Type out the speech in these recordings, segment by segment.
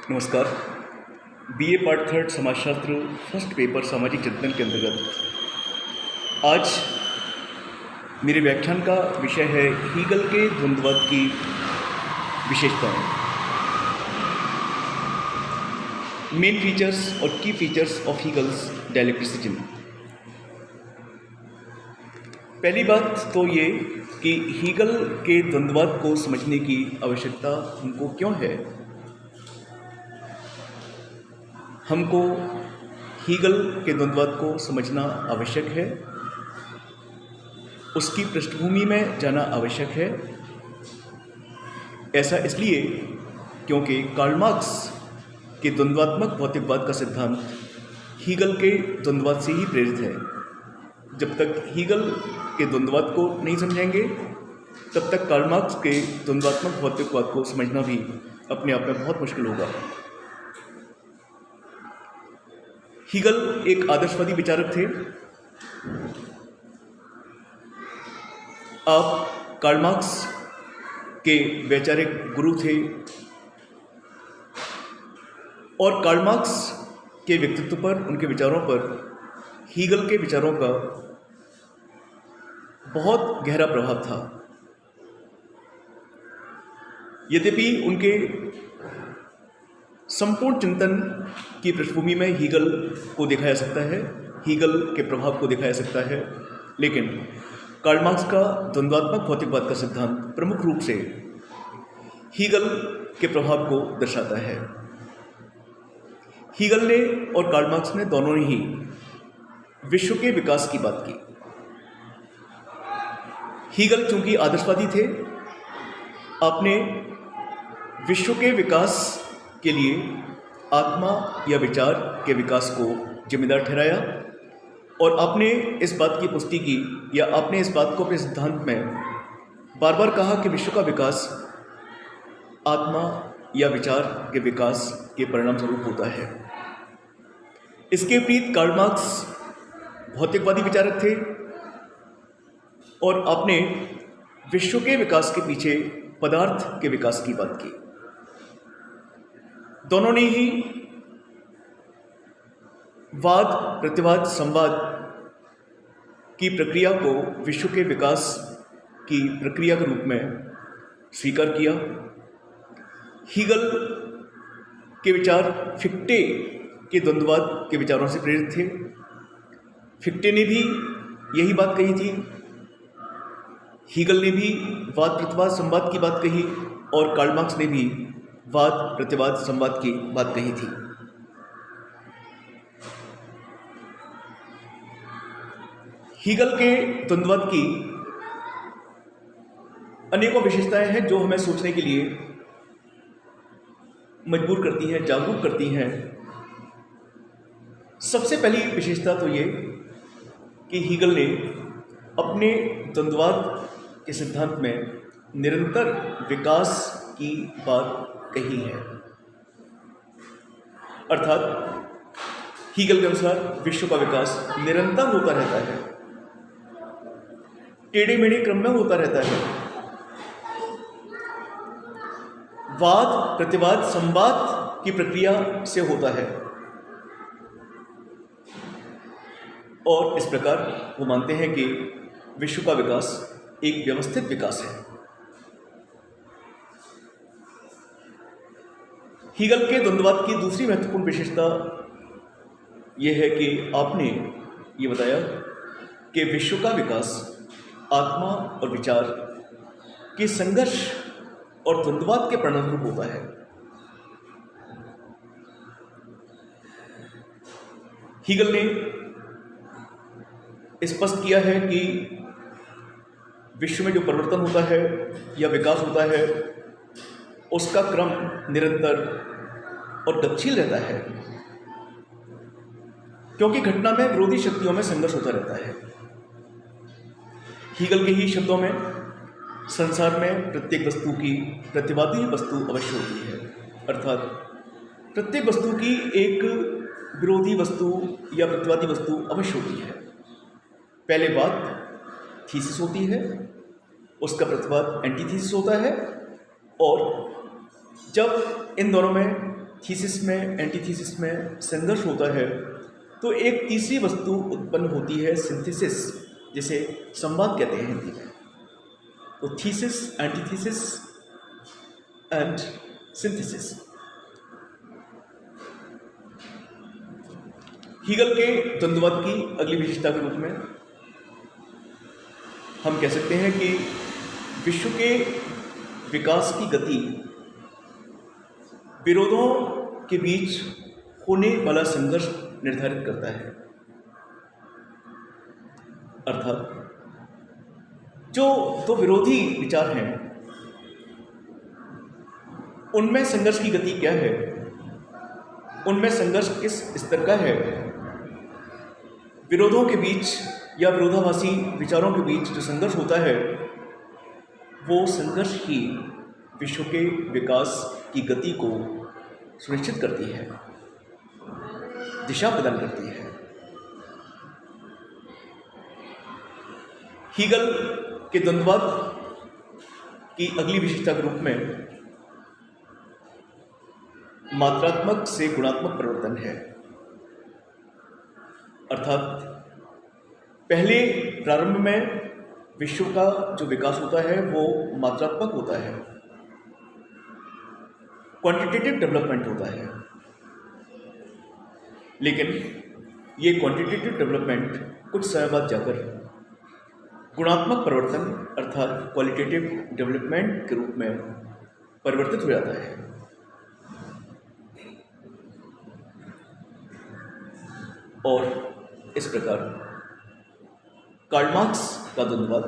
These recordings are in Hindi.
नमस्कार। बीए पार्ट थर्ड समाजशास्त्र फर्स्ट पेपर सामाजिक चिंतन के अंतर्गत आज मेरे व्याख्यान का विषय है हीगल के द्वंद्ववाद की विशेषताएं, मेन फीचर्स और की फीचर्स ऑफ हीगल्स डायलेक्टिसिज्म। पहली बात तो ये कि हीगल के द्वंद्ववाद को समझने की आवश्यकता हमको क्यों है। हमको हीगल के द्वंद्ववाद को समझना आवश्यक है, उसकी पृष्ठभूमि में जाना आवश्यक है। ऐसा इसलिए क्योंकि कार्ल मार्क्स के द्वंद्वात्मक भौतिकवाद का सिद्धांत हीगल के द्वंद्ववाद से ही प्रेरित है। जब तक हीगल के द्वंद्ववाद को नहीं समझेंगे तब तक कार्ल मार्क्स के द्वंद्वात्मक भौतिकवाद को समझना भी अपने आप में बहुत मुश्किल होगा। हीगल एक आदर्शवादी विचारक थे। आप कार्ल मार्क्स के वैचारिक गुरु थे और कार्ल मार्क्स के व्यक्तित्व पर, उनके विचारों पर हीगल के विचारों का बहुत गहरा प्रभाव था। यद्यपि उनके संपूर्ण चिंतन की पृष्ठभूमि में हीगल को देखा जा सकता है, हीगल के प्रभाव को देखा जा सकता है, लेकिन कार्ल मार्क्स का द्वंद्वात्मक भौतिकवाद का सिद्धांत प्रमुख रूप से हीगल के प्रभाव को दर्शाता है। हीगल ने और कार्ल मार्क्स ने दोनों ने ही विश्व के विकास की बात की। हीगल चूंकि आदर्शवादी थे, आपने विश्व के विकास के लिए आत्मा या विचार के विकास को जिम्मेदार ठहराया और आपने इस बात की पुष्टि की या आपने इस बात को अपने सिद्धांत में बार बार कहा कि विश्व का विकास आत्मा या विचार के विकास के परिणाम स्वरूप होता है। इसके विपरीत कार्ल मार्क्स भौतिकवादी विचारक थे और आपने विश्व के विकास के पीछे पदार्थ के विकास की बात की। दोनों ने ही वाद प्रतिवाद संवाद की प्रक्रिया को विश्व के विकास की प्रक्रिया के रूप में स्वीकार किया। हीगल के विचार फिक्टे के द्वंद्ववाद के विचारों से प्रेरित थे। फिक्टे ने भी यही बात कही थी, हीगल ने भी वाद प्रतिवाद संवाद की बात कही और कार्ल मार्क्स ने भी वाद प्रतिवाद संवाद की बात कही थी। हीगल के द्वंद्ववाद की अनेकों विशेषताएं हैं जो हमें सोचने के लिए मजबूर करती हैं, जागरूक करती हैं। सबसे पहली विशेषता तो ये कि हीगल ने अपने द्वंद्ववाद के सिद्धांत में निरंतर विकास की बात कही है। अर्थात हीगल के अनुसार विश्व का विकास निरंतर होता रहता है, टेढ़े मेढ़े क्रम में होता रहता है। वाद प्रतिवाद संवाद की प्रक्रिया से होता है और इस प्रकार वो मानते हैं कि विश्व का विकास एक व्यवस्थित विकास है। हीगल के द्वंद्ववाद की दूसरी महत्वपूर्ण विशेषता यह है कि आपने ये बताया कि विश्व का विकास आत्मा और विचार के संघर्ष और द्वंद्ववाद के परिणाम रूप होता है। हीगल ने स्पष्ट किया है कि विश्व में जो परिवर्तन होता है या विकास होता है उसका क्रम निरंतर और गतिशील रहता है, क्योंकि घटना में विरोधी शक्तियों में संघर्ष होता रहता है। हीगल के ही शब्दों में संसार में प्रत्येक वस्तु की प्रतिवादी वस्तु अवश्य होती है, अर्थात प्रत्येक वस्तु की एक विरोधी वस्तु या प्रतिवादी वस्तु अवश्य होती है। पहले बात थीसिस होती है, उसका प्रतिवाद एंटीथीसिस होता है और जब इन दोनों में थीसिस में, एंटीथीसिस में संघर्ष होता है तो एक तीसरी वस्तु उत्पन्न होती है, सिंथेसिस, जिसे संवाद कहते हैं हिंदी में। तो thesis, antithesis and synthesis. Hegel के द्वंद्ववाद की अगली विशेषता के रूप में हम कह सकते हैं कि विश्व के विकास की गति विरोधों के बीच होने वाला संघर्ष निर्धारित करता है। अर्थात जो दो विरोधी विचार हैं उनमें संघर्ष की गति क्या है, उनमें संघर्ष किस स्तर का है, विरोधों के बीच या विरोधाभासी विचारों के बीच जो संघर्ष होता है वो संघर्ष ही विश्व के विकास की गति को सुनिश्चित करती है, दिशा प्रदान करती है। हीगल के द्वंद्ववाद की अगली विशेषता के रूप में मात्रात्मक से गुणात्मक परिवर्तन है। अर्थात पहले प्रारंभ में विश्व का जो विकास होता है वो मात्रात्मक होता है, क्वांटिटेटिव डेवलपमेंट होता है, लेकिन ये क्वांटिटेटिव डेवलपमेंट कुछ समय बाद जाकर गुणात्मक परिवर्तन अर्थात क्वालिटेटिव डेवलपमेंट के रूप में परिवर्तित हो जाता है। और इस प्रकार कार्ल मार्क्स का द्वंद्ववाद,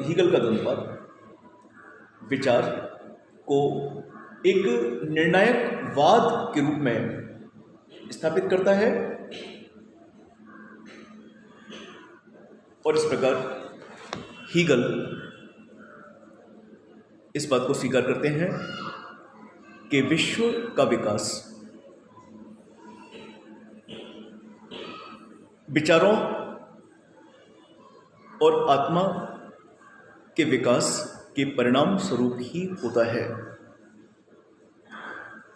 हीगल का द्वंद्ववाद विचार को एक निर्णायक वाद के रूप में स्थापित करता है और इस प्रकार हीगल इस बात को स्वीकार करते हैं कि विश्व का विकास विचारों और आत्मा के विकास के परिणाम स्वरूप ही होता है।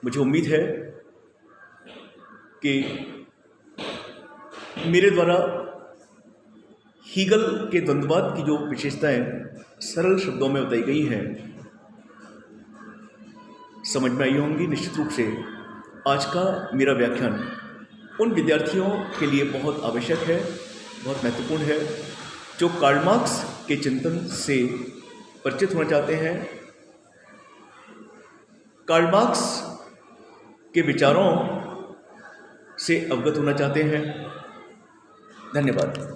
मुझे उम्मीद है कि मेरे द्वारा हीगल के द्वंद्ववाद की जो विशेषताएं सरल शब्दों में बताई गई हैं समझ में आई होंगी। निश्चित रूप से आज का मेरा व्याख्यान उन विद्यार्थियों के लिए बहुत आवश्यक है, बहुत महत्वपूर्ण है जो कार्ल मार्क्स के चिंतन से परिचित होना चाहते हैं, कार्ल मार्क्स के विचारों से अवगत होना चाहते हैं। धन्यवाद।